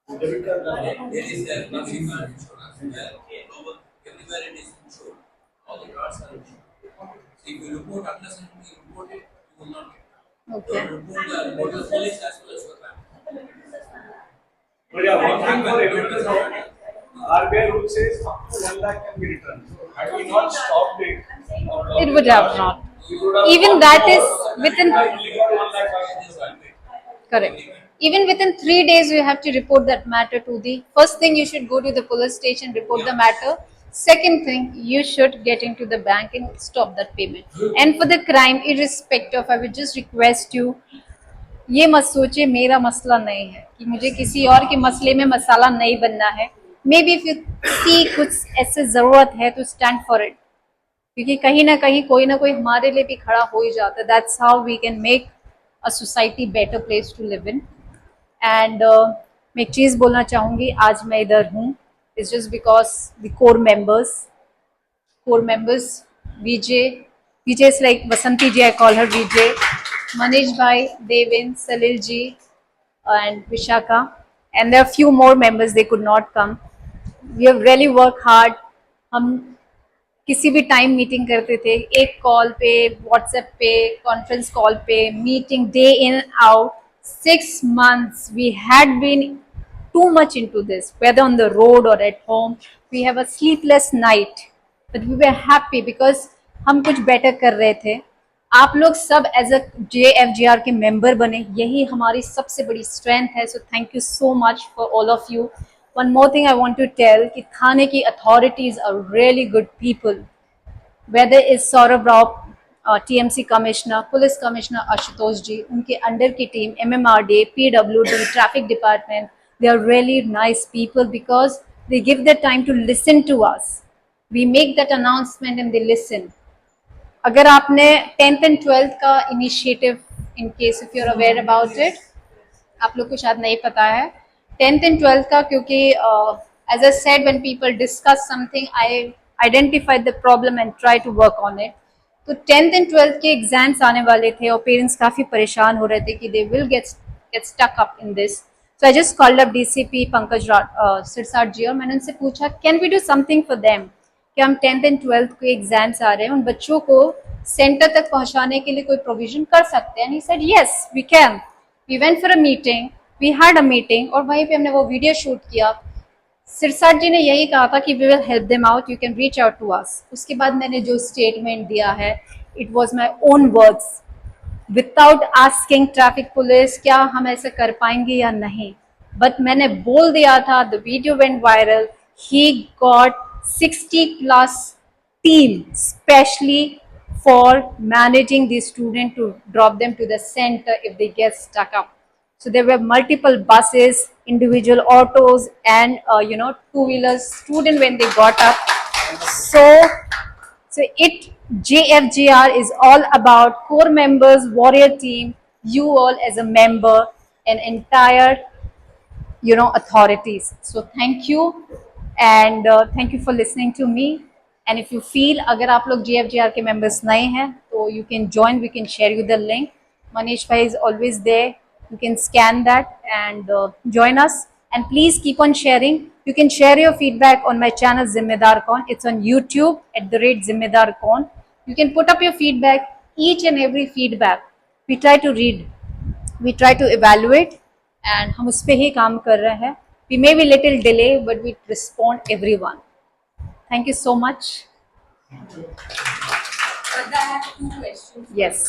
Debit card. There is a consumer insurance where global everywhere it is insured. All the cards are insured. So if you report unless and you report it, you will not get. Okay. You report the police as well as your bank. But yeah, one thing for everyone to know, RBI rule says up to 1 lakh can be returned. So had we not stopped it, It would have not. we would have Even that is within, we only got 1 lakh back in this bank. correct. Even within 3 days, you have to report that matter to the, first thing you should go to the police station, report the matter. Second thing, you should get into the bank and stop that payment. And for the crime, irrespective, I would just request you, ये मत सोचे मेरा मसला नहीं है, कि मुझे किसी और के मसले में मसाला नहीं बनना है. May be if you see कुछ ऐसे ज़रूरत है तो स्टैंड फॉर इट, क्योंकि कहीं ना कहीं कोई ना कोई हमारे लिए भी खड़ा हो ही जाता है. That's how we can make a society better place to live in. And मैं एक चीज़ बोलना चाहूँगी, आज मैं इधर हूँ, it's just because the core members Vijay is like Vasanti ji, I call her Vijay, Manish bhai, Deven, Salil ji and Vishakha. and there are few more members, they could not come. We have really worked hard. हम किसी भी टाइम मीटिंग करते थे, एक कॉल पे, व्हाट्सएप पे, conference call पे, meeting day in out. 6 months we had been too much into this, whether on the road or at home. We have a sleepless night, but we were happy because हम कुछ better कर रहे थे. आप लोग सब as a JFGR के member बने, यही हमारी सबसे बड़ी स्ट्रेंथ है. So thank you so much for all of you. One more thing I want to tell कि थाने की authorities are really good people. Whether is Saurabh Rao, TMC commissioner, police commissioner Ashutosh ji, उनके अंडर की team, MMRD, PWD, traffic department, they are really nice people because they give their time to listen to us. We make that announcement and they listen. अगर आपने 10th and 12th का initiative, in case if you are aware about it, आप लोग को शायद नहीं पता है 10th and 12th का, क्योंकि as I said when people discuss something I identified the problem and try to work on it. तो 10th and 12th के एग्जाम्स आने वाले थे और पेरेंट्स काफ़ी परेशान हो रहे थे कि they will get stuck up in this. So I just called up DCP Pankaj Sirsat ji और मैंने उनसे पूछा can we do something for them, कि हम 10th and 12th के एग्जाम्स आ रहे हैं, उन बच्चों को सेंटर तक पहुंचाने के लिए कोई प्रोविजन कर सकते हैं. He said yes we can. We went for a meeting, we had a meeting और वहीं पे हमने वो वीडियो शूट किया. सिरसाट जी ने यही कहा था कि we will help them out, you can reach out to us. उसके बाद मैंने जो स्टेटमेंट दिया है, it was my own words, without asking traffic police क्या हम ऐसे कर पाएंगे या नहीं, बट मैंने बोल दिया था. The video went viral. He got 60+ team specially for managing the student to drop them to the center if they get stuck up. So there were multiple buses, individual autos and two-wheelers student when they got up. So JFGR is all about core members, warrior team, you all as a member and entire authorities. So thank you and thank you for listening to me. And if you feel अगर आप लोग JFGR के members नहीं हैं तो you can join, we can share you the link. Manish bhai is always there. You can scan that and join us. And please keep on sharing. You can share your feedback on my channel Zimmedar Kaun. It's on YouTube @Zimmedar Kaun. You can put up your feedback, each and every feedback. We try to read, we try to evaluate, and हम उस पे ही काम कर रहे हैं. We may be little delay, but we respond everyone. Thank you so much. But I have 2 questions. Yes.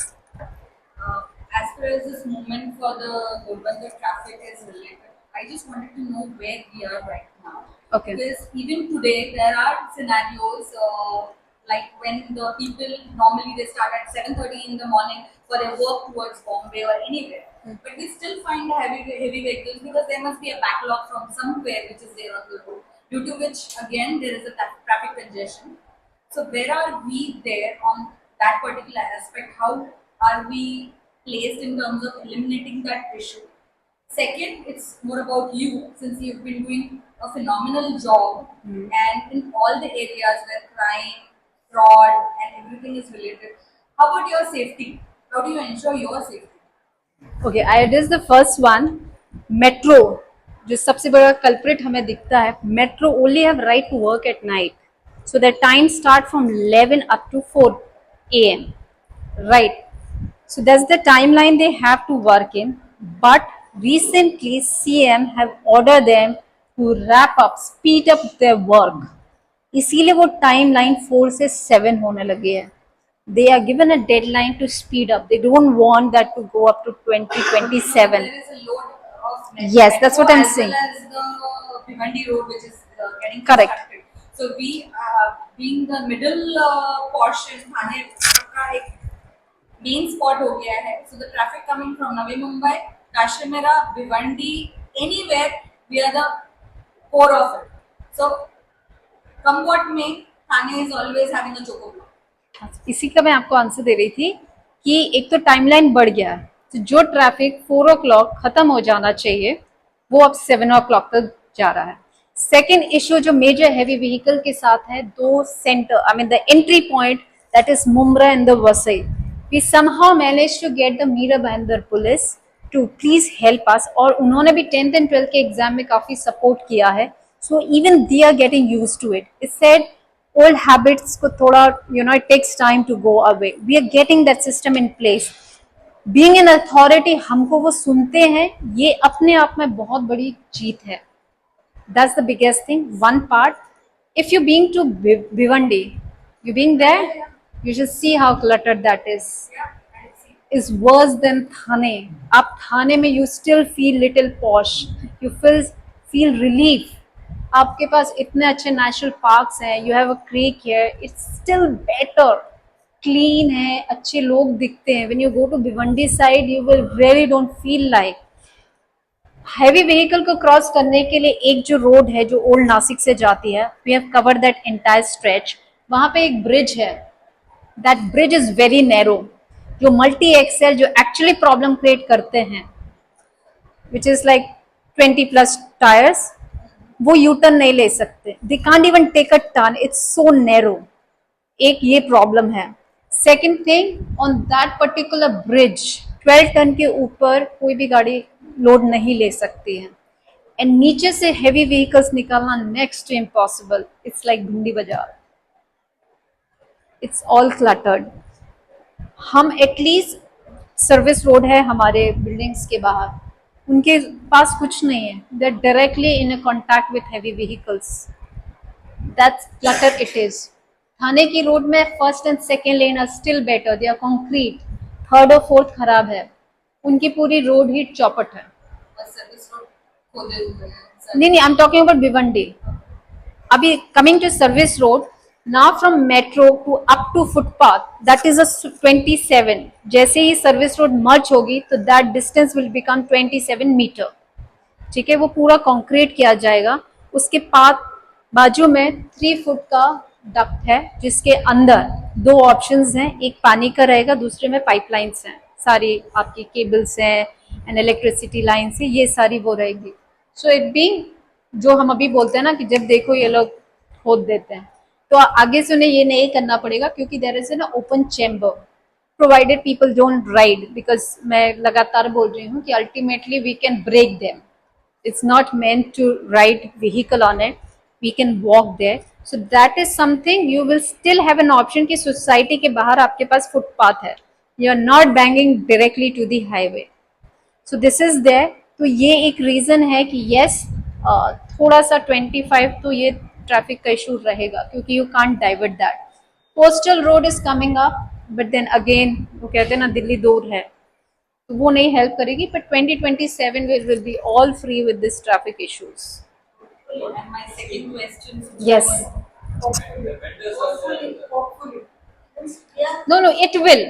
As far as this movement for the Gulbarga traffic is related, I just wanted to know where we are right now. Okay. Because even today there are scenarios like when the people normally they start at 7:30 in the morning for their work towards Bombay or anywhere, but we still find the heavy vehicles because there must be a backlog from somewhere which is there on the road, due to which again there is a traffic congestion. So where are we there on that particular aspect? How are we placed in terms of eliminating that issue? Second, it's more about you, since you've been doing a phenomenal job and in all the areas where crime, fraud and everything is related. How about your safety? How do you ensure your safety? Okay, I address the first one. Metro, जो सबसे बड़ा culprit हमें दिखता है, Metro only have right to work at night. So their time start from 11 up to 4 AM. Right. So that's the timeline they have to work in. But recently CM have ordered them to wrap up, speed up their work. इसीलिए वो timeline 4 से 7 होने लगे हैं. They are given a deadline to speed up. They don't want that to go up to 2027. There is a load of Yes, that's what I'm saying. As well as the Bhiwandi road which is getting Correct. constructed. So we being the middle portion, Thane का एक main spot हो गया है. So the traffic coming from Navi Mumbai, Kashmira, Bhiwandi, anywhere, we are the core of it. So come what may, Thane is always having a choco block. इसी का मैं आपको answer दे रही थी कि एक तो टाइमलाइन बढ़ गया है, तो जो ट्रैफिक 4 o'clock खत्म हो जाना चाहिए वो अब 7 o'clock तक जा रहा है. सेकेंड इशू जो मेजर हैवी व्हीकल के साथ है, 2 centre, I mean the entry point, that is Mumbra and the Vasai. We somehow managed to get the Meera Bhayandar police to please help us, और उन्होंने भी 10th एंड 12th के exam में काफी सपोर्ट किया है, so even they are getting use to it. It said old habits को थोड़ा it takes time to go away. We are getting that system in place. Being an authority, हमको वो सुनते हैं, ये अपने आप में बहुत बड़ी जीत है. That's the biggest thing. One part. If you're being to Bhiwandi, you being there, you should see how cluttered that is. Is worse than Thane. Up Thane में you still feel little posh. You feel relief. आपके पास इतने अच्छे national parks हैं. You have a creek here. It's still better. Clean है, अच्छे लोग दिखते हैं. When you go to Bhiwandi side, you will really don't feel like. Heavy vehicle को क्रॉस करने के लिए एक जो रोड है जो ओल्ड नासिक से जाती है, we have covered that entire stretch. वहां पे एक ब्रिज है. That bridge is very narrow. जो मल्टी एक्सेल जो एक्चुअली प्रॉब्लम क्रिएट करते हैं, विच इज लाइक 20+ टायर्स, वो यू टर्न नहीं ले सकते. They can't even take a turn, it's so narrow. एक ये प्रॉब्लम है. Second thing, on that particular bridge 12 ton के ऊपर कोई भी गाड़ी लोड नहीं ले सकती है. एंड नीचे से हेवी व्हीकल्स निकालना next to impossible. It's like Bhendi Bazaar. It's all cluttered. हम एटलीस्ट सर्विस रोड है हमारे बिल्डिंग्स के बाहर, उनके पास कुछ नहीं है. They are directly in a contact with heavy vehicles. That's clutter it is. Thane की रोड में first and second lane are still better. They are concrete. Third और फोर्थ खराब है. उनकी पूरी रोड ही चौपट है. सर्विस रोड खोदे हुए हैं. नहीं, I am talking about Bhiwandi. अभी coming to service road, now from metro to up to footpath, that is 27. जैसे ही सर्विस रोड मर्ज होगी तो that distance will become 27 metre. ठीक है, वो पूरा कंक्रीट किया जाएगा. उसके बाजू में 3 फुट का डक्ट है, जिसके अंदर 2 ऑप्शंस हैं. एक पानी का रहेगा, दूसरे में पाइपलाइंस हैं. सारी आपकी केबल्स हैं एंड इलेक्ट्रिसिटी लाइन से, ये सारी वो रहेगी. सो इट बीइंग, जो हम अभी बोलते हैं ना कि जब देखो ये लोग खोद देते हैं, तो आगे से उन्हें ये नहीं करना पड़ेगा, क्योंकि there is an open chamber provided people don't ride. Because मैं लगातार बोल रही हूँ कि ultimately we can break them. It's not meant to ride vehicle on it, we can walk there. So that is something. You will still have an option कि society के बाहर आपके पास फुटपाथ है. You are not banging directly to the highway. So this is there. तो ये एक reason है कि yes, थोड़ा सा 25 तो ये ट्रैफिक का इशू रहेगा, क्योंकि you can't divert that. Coastal road is coming up, but then again वो कहते हैं ना दिल्ली दूर है, तो वो नहीं हेल्प करेगी. But 2027 will be all free with this traffic issues. And my second question. Yes. Hopefully. Yeah. No, it will.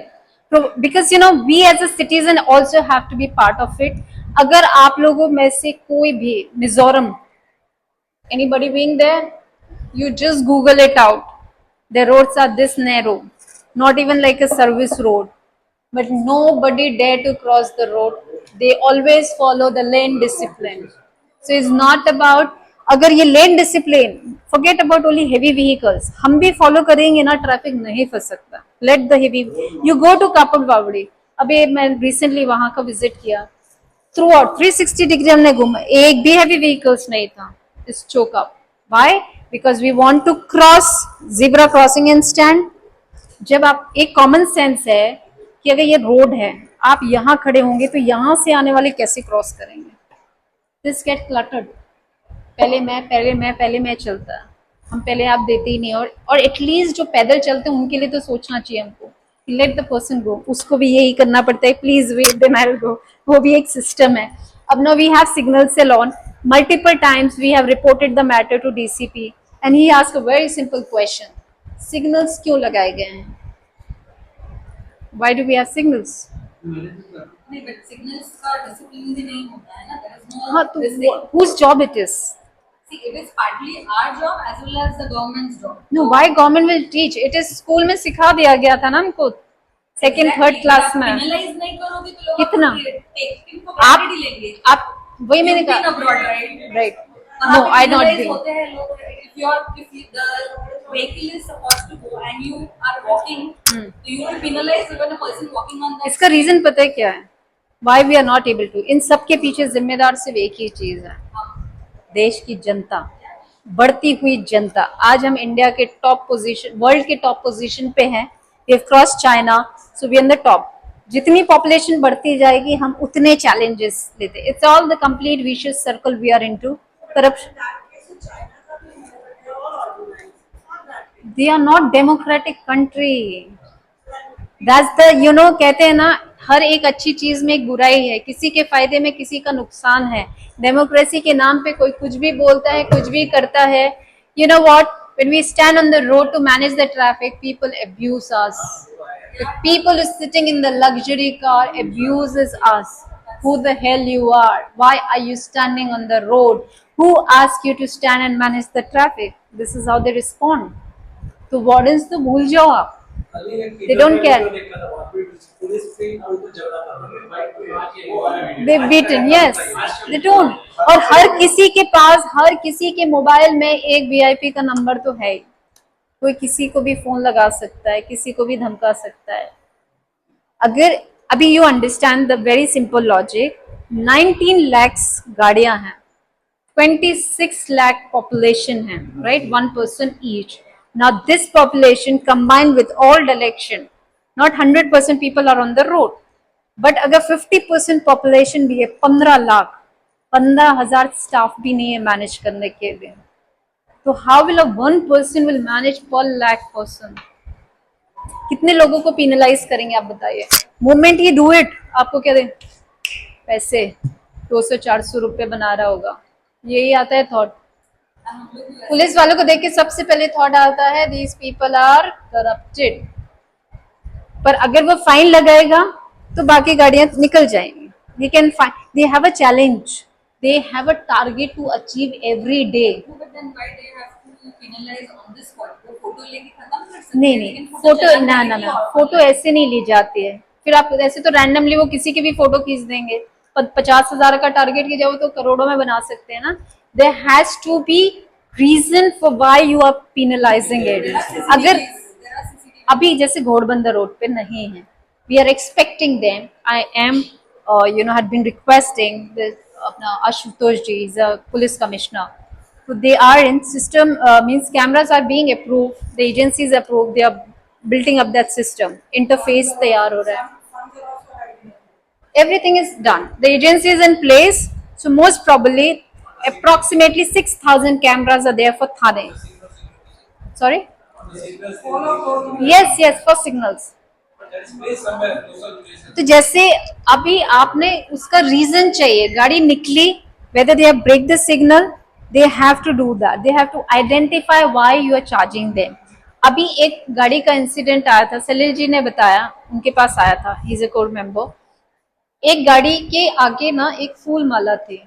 Because we as a citizen also have to be part of it. अगर आप लोगों में से कोई भी Mizoram, anybody being there, you just Google it out. The roads are this narrow, not even like a service road, but nobody dare to cross the road. They always follow the lane discipline. So it's not about, अगर ये lane discipline, forget about only heavy vehicles, हम भी follow करेंगे ना, traffic नहीं फंस सकता. Let the heavy, you go to Kapad Bawdi. अभी मैं रिसेंटली वहां का विजिट किया. थ्रू आउट 360 डिग्री हमने घूमा, एक भी हेवी व्हीकल्स नहीं था. इस choke up. Why? Because we want to cross zebra crossing and stand. जब आप, एक कॉमन सेंस है कि अगर ये रोड है, आप यहाँ खड़े होंगे तो यहाँ से आने वाले कैसे क्रॉस करेंगे. This get cluttered. पहले मैं चलता है. हम पहले आप देते ही नहीं. और एटलीस्ट जो पैदल चलते हैं उनके लिए तो सोचना चाहिए हमको. Let the person go. उसको भी यही करना पड़ता है, please wait then I will go. वो भी एक सिस्टम है. अब no we have signal cell on. Multiple times we have reported the matter to DCP and he asked a very simple question. Signals क्यों लगाए गए हैं? Why do we have signals? नहीं, but signals का discipline भी नहीं होता है ना. There is no हाँ, this thing. तो whose job it is? See, it is partly our job as well as the government's job. No, why government will teach? It is school में सिखा दिया गया था ना हमको, सेकेंड थर्ड क्लास में. Penalize नहीं करोगे तो लोग कितना? टेकिंग को आप credit ही लेंगे. आप वही मैंने You've been कहा. abroad, right? Right. वहाँ No, पे I not penalize been. होते हैं लोग. If the vehicle is supposed to go and you are walking, so you will penalize even a person walking on that. इसका reason पता है क्या है? Why we are not able to? इन सब के पीछे जिम्मेदार सिर्फ एक ही चीज है, देश की जनता, बढ़ती हुई जनता। आज हम इंडिया के टॉप पोजीशन, वर्ल्ड के टॉप पोजीशन पे हैं, we have cross China, so we are in the top. जितनी पॉपुलेशन बढ़ती जाएगी हम उतने चैलेंजेस लेते। It's all the complete vicious circle we are into. Corruption, they are not democratic country, that's the कहते हैं ना, हर एक अच्छी चीज में एक बुराई है, किसी के फायदे में किसी का नुकसान है। डेमोक्रेसी के नाम पे कोई कुछ भी बोलता है, कुछ भी करता है। You know what, when we stand on the road to manage the traffic, people abuse us. The people is sitting in the luxury car abuses us. Who the hell you are? Why are you standing on the road? Who asked you to stand and manage the traffic? This is how they respond. तो wardens तो भूल जाओ आप, they don't care. They beaten, yes, they don't. और हर किसी के पास, हर किसी के मोबाइल में एक वीआईपी का नंबर तो है ही। कोई किसी को भी फोन लगा सकता है, किसी को भी धमका सकता है। अगर अभी you understand the very simple logic, 19 lakhs गाड़ियां हैं, 26 lakh population है, right? 1 person each. Now this population combined with all election, not 100% people are on the road, but अगर 50% population भी है, 15 लाख, 15,000 स्टाफ भी नहीं है मैनेज करने के लिए, तो how will a 1 person will manage per lakh person? कितने लोगों को पेनलाइज करेंगे आप बताइए? मोमेंट ही डू इट, आपको क्या दें पैसे, 200-400 रुपए बना रहा होगा, यही आता है थॉट। पुलिस वालों को देख के सबसे पहले थॉट आता है दीज पीपल आर करप्टेड। पर अगर वो फाइन लगाएगा तो बाकी गाड़ियां निकल जाएंगी। They can fine, they have a challenge, they have a target to achieve every day. But then why they have to penalize on this spot? वो फोटो लेके खत्म कर सकते नहीं हैं, नहीं, लेकिन फोटो चलाने ना के ना लिए ना, और- फोटो ऐसे नहीं ली जाती है। फिर आप ऐसे तो रैंडमली वो किसी की भी फोटो खींच देंगे, 50,000 का टारगेट की जाओ तो करोड़ों में बना सकते हैं ना। There has to be reason for why you are penalising it. अगर There are CCTV. अभी जैसे घोड़बंदर रोड पे नहीं है, we are expecting them. I am had been requesting this, अपना Ashutosh ji is a police commissioner, so they are in system, means cameras are being approved, the agencies approved, they are building up that system, interface तैयार हो रहा है, everything is done, the agency is in place, so most probably approximately 6,000 cameras are there for Thane. Sorry, yes, for signals. तो जैसे अभी आपने उसका reason चाहिए, गाड़ी निकली, whether they have break the signal, they have to do that, they have to identify why you are charging them. अभी एक गाड़ी का इंसिडेंट आया था, सलील जी ने बताया, उनके पास आया था, he is a core member. एक गाड़ी के आगे ना एक फूल माला थी,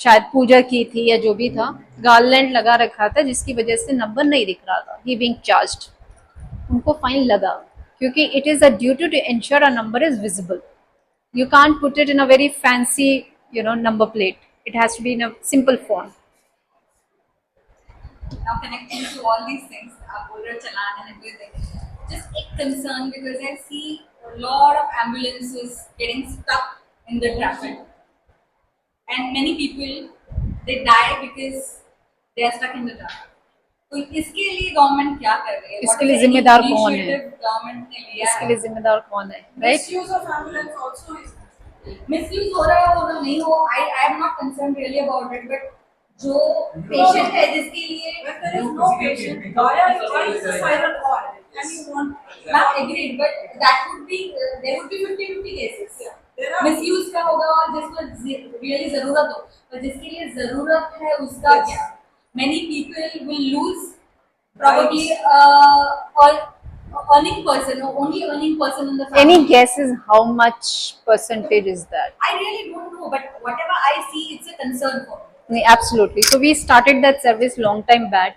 शायद पूजा की थी या जो भी था, गार्लैंड लगा रखा था जिसकी वजह से नंबर नहीं दिख रहा था, ही बीइंग चार्ज्ड। उनको फाइन लगा क्योंकि it is a duty to ensure a number is visible, you can't put it in a very fancy number plate, it has to be in a simple font. Now connecting to all these things, आप बोल रहे हो चालान and everything, just एक concern because I see a lot of ambulances getting stuck in the traffic, and many people they die because they are stuck in the traffic. तो इसके लिए government क्या कर रही है? इसके लिए जिम्मेदार कौन है? गवर्नमेंट ने लिया इसके लिए जिम्मेदार कौन है, right? Misuse of ambulance also is misuse हो रहा है वो तो नहीं हो, I am not concern really about it, but जो पेशेंट है जिसके लिए when there is no patient, why is the siren on? And you want मैं agreed, but that would be there would be 50-50 cases. there are misuse का होगा और जिसको really जरूरत हो, पर जिसके लिए जरूरत है उसका क्या? Many people will lose probably earning person or only earning person in the family. Any guesses how much percentage is that? I really don't know, but whatever I see, it's a concern for me. Absolutely. So we started that service long time back.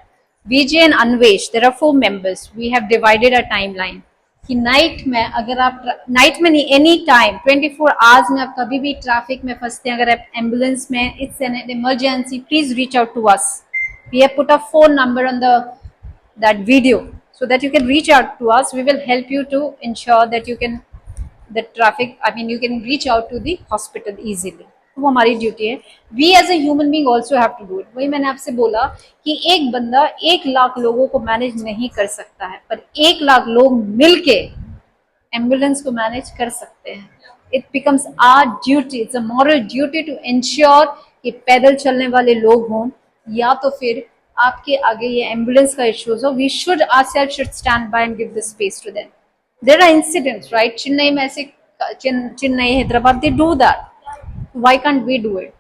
VJ and Anvesh, there are 4 members. We have divided a timeline. कि night में अगर आप night में नहीं, any time 24 hours में आप कभी भी ट्रैफिक में फंसते हैं, अगर आप एम्बुलेंस में, it's an emergency, please reach out to us. We have put a phone number on that video so that you can reach out to us. We will help you to ensure that you can the traffic, I mean you can reach out to the hospital easily. वो हमारी duty है। We as a human being also have to do it. वही मैंने आपसे बोला कि एक बंदा 1 लाख लोगों को मैनेज नहीं कर सकता है, पर 1 लाख लोग मिलके एम्बुलेंस को मैनेज कर सकते हैं। It becomes our duty, it's a moral duty to ensure कि पैदल चलने वाले लोग हों या तो फिर आपके आगे ये एम्बुलेंस का इश्यूज हो, we should ourselves should stand by and give the space to them. There are incidents, right? Chennai में ऐसे, Chennai Hyderabad, they do that. Why can't we do it?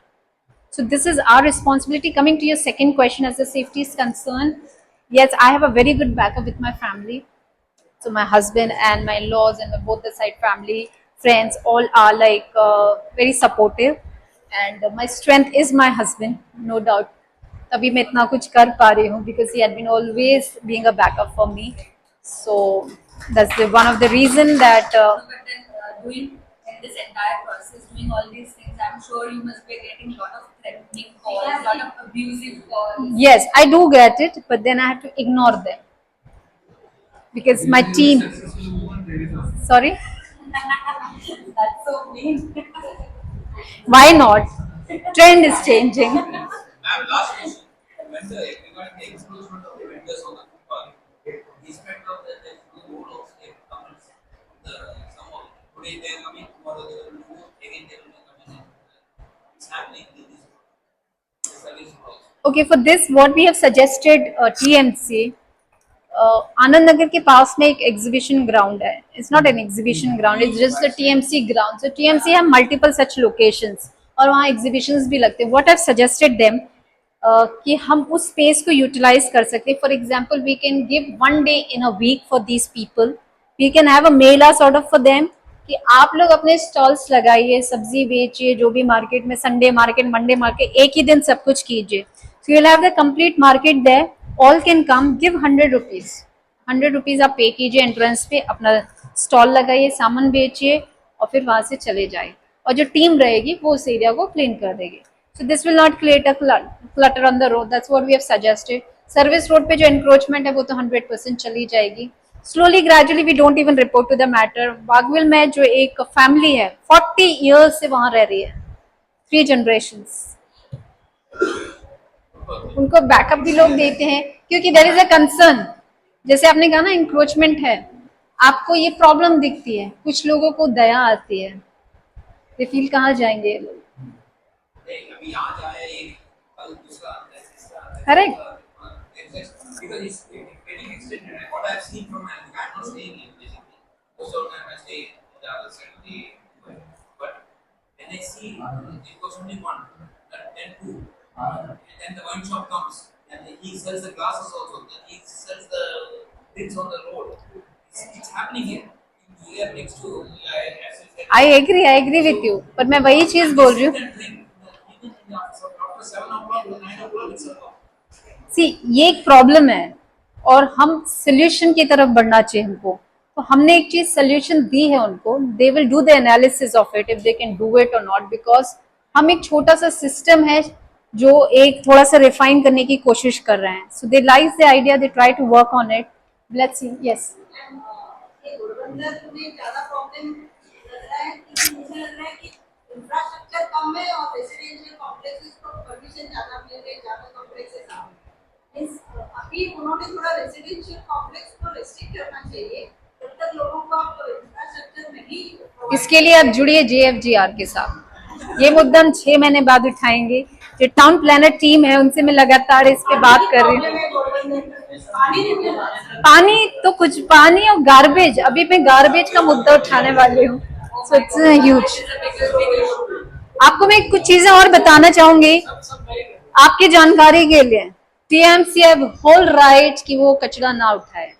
So this is our responsibility. Coming to your second question, as the safety is concerned, yes, I have a very good backup with my family. So my husband and my in-laws and my both the side family, friends, all are like very supportive, and my strength is my husband, no doubt. तभी मैं इतना कुछ कर पा रही हूँ because he had been always being a backup for me. So that's the one of the reason that But then doing in this entire process, doing all these things, I'm sure you must be getting a lot of threatening calls, a lot of abusive calls. yes, I do get it, but then I have to ignore them because my team. Sorry, That's so mean. why not? Trend is changing. Ma'am, last question. When regarding the explosion of the vendors on the coupon, despite of that, there is no role of state governments. Somehow, today they are coming, tomorrow they will move, again they will come in. It's happening in this service also. Okay, for this, what we have suggested TMC, Anand Nagar के पास में एक exhibition ground है. It's not an exhibition ground, it's just the TMC ground. So TMC have multiple such locations और वहाँ exhibitions भी लगते हैं. What I suggested them कि हम उस स्पेस को यूटिलाइज कर सकते हैं. For example, we can give 1 day in a week for these people. We can have a mela sort of for them कि आप लोग अपने स्टॉल्स लगाइए, सब्जी बेचिए, जो भी मार्केट में, संडे मार्केट, मंडे मार्केट, एक ही दिन सब कुछ कीजिए. So you will have the complete market there. All can come, give 100 rupees. 100 rupees आप पे कीजिए एंट्रेंस पे, अपना स्टॉल लगाइए, सामान बेचिए और फिर वहां से चले जाए. और जो टीम रहेगी वो उस एरिया को क्लीन कर देगी. So this will not create a clutter on the road. That's what we have suggested. Service road पे जो एंक्रोचमेंट है वो तो 100% चली जाएगी. Slowly gradually we don't even report to the matter. Waghbil में जो एक फैमिली है 40 years से वहां रह रही है, 3 generations, उनको बैकअप भी लोग देते हैं क्योंकि देयर इज अ कंसर्न. जैसे आपने कहा ना, इंक्रोचमेंट है, आपको ये प्रॉब्लम दिखती है, कुछ लोगों को दया आती है, वे फील कहाँ जाएंगे ये लोग. अभी आ जाए एक कल दूसरा आता है, तीसरा आता है. Correct. Because it's getting extended. What I've seen from my, I'm not staying in basically. Most of the time I stay on the other side of the. But when I see it goes only one, then two, and then the wine shop comes and he sells the glasses also. Then he sells the things on the road. It's happening here. Here next to. I agree with you. पर मैं वही चीज बोल रही हूँ. After 7 o'clock, 9 o'clock, it's a. सी, ये एक problem है और हम सोल्यूशन की तरफ बढ़ना चाहिए हमको. तो हमने एक चीज सोल्यूशन दी है उनको. They will do the analysis of it if they can do it और नॉट, बिकॉज हम एक छोटा सा सिस्टम है जो एक थोड़ा सा रिफाइन करने की कोशिश कर रहे हैं. So they like the idea, they try to work on it. Let's see. Yes, ये घोड़बंदर में ज्यादा प्रॉब्लम लग रहा है कि मुझे लग रहा है कि इंफ्रास्ट्रक्चर कम है और रेजिडेंशियल कॉम्प्लेक्सेस को परमिशन ज्यादा मिल रही है, ज्यादा कॉम्प्लेक्सेस आ मींस अभी उन्होंने थोड़ा रेजिडेंशियल कॉम्प्लेक्स को रेस्ट्रिक्ट करना चाहिए. जब तक लोगों को आप इंफ्रास्ट्रक्चर नहीं, इसके लिए आप जुड़िए JFGR के साथ. ये मुद्दा हम 6 महीने बाद उठाएंगे. जो टाउन प्लानर टीम है उनसे मैं लगातार इस पे बात कर रही हूँ. पानी नहीं मिल रहा. पानी तो कुछ, पानी और गार्बेज, अभी मैं गार्बेज का मुद्दा उठाने वाली हूँ. So it's huge. आपको मैं कुछ चीजें और बताना चाहूंगी आपकी जानकारी के लिए. टीएमसी हैव होल राइट कि वो कचरा ना उठाए.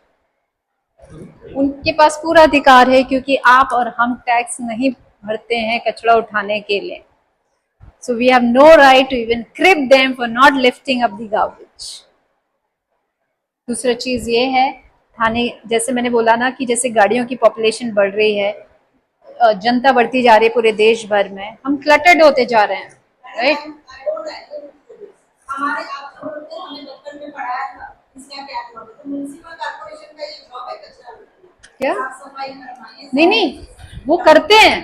उनके पास पूरा अधिकार है क्योंकि आप और हम टैक्स नहीं भरते हैं कचरा उठाने के लिए. So we have no right to even crib them for not lifting up the garbage. दूसरा चीज ये है, थाने, जैसे मैंने बोला ना कि जैसे गाड़ियों की पॉपुलेशन बढ़ रही है, जनता बढ़ती जा रही है पूरे देश भर में, हम क्लटर्ड होते जा रहे हैं. राइट. हमारे आप सब लोग हमने बचपन में पढ़ाया था इसका क्या मतलब. तो म्युनिसिपल कॉर्पोरेशन का ये जॉब है कचरा उठाना. क्या साफ सफाई करना ये नहीं नहीं वो करते हैं,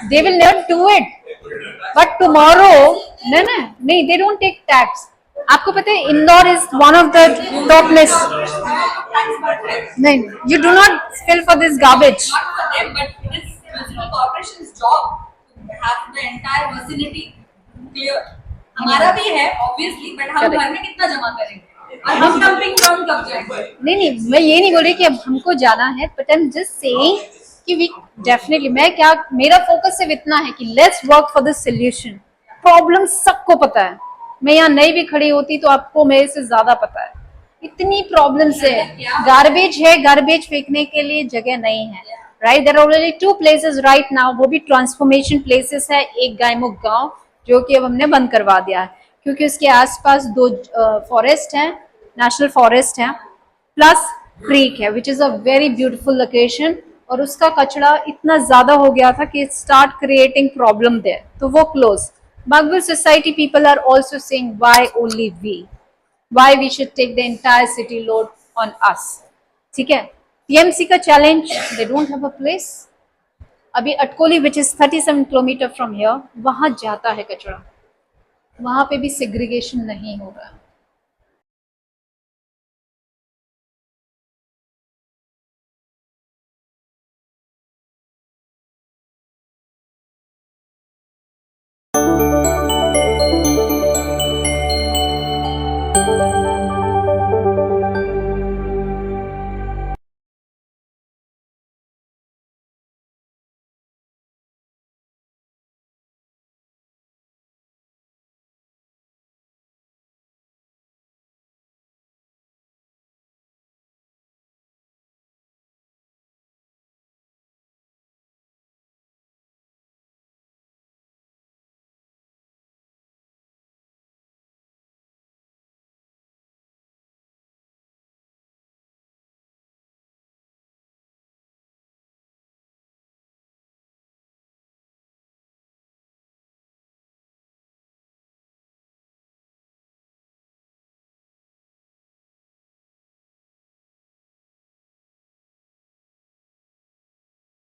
they will never do it, but tomorrow नहीं दे डोंट टेक टैक्स। आपको पता है Indore is one of the top list. नहीं, you do not fill for this garbage. Not for them, but it is municipal corporation's job to have the entire vicinity clear. हमारा भी है obviously, but हम Correct. घर में कितना जमा करेंगे और हम डंपिंग ग्राउंड कब जाएंगे? नहीं मैं ये नहीं बोल रही कि अब हमको जाना है, but I am just saying कि वी डेफिनेटली, मेरा फोकस सिर्फ इतना है कि let's work for the solution. Problem सबको पता है, मैं यहाँ नहीं भी खड़ी होती तो आपको मेरे से ज्यादा पता है, इतनी प्रॉब्लम्स है। गार्बेज है, गार्बेज फेंकने के लिए जगह नहीं है, right? There are already 2 places right now, वो भी ट्रांसफॉर्मेशन प्लेसेस है। एक गायमुख गांव जो कि अब हमने बंद करवा दिया है क्योंकि उसके आसपास 2 फॉरेस्ट हैं, नेशनल फॉरेस्ट हैं, प्लस क्रीक है which is a very beautiful location, और उसका कचरा इतना ज्यादा हो गया था कि स्टार्ट क्रिएटिंग प्रॉब्लम देयर, तो वो close. Waghbil society people are also saying why only why we should take the entire city load on us, ठीक है? PMC का challenge, they don't have a place। अभी अटकोली which is 37 kilometre from here, वहां जाता है कचरा, वहां पे भी सेग्रीगेशन नहीं हो रहा है।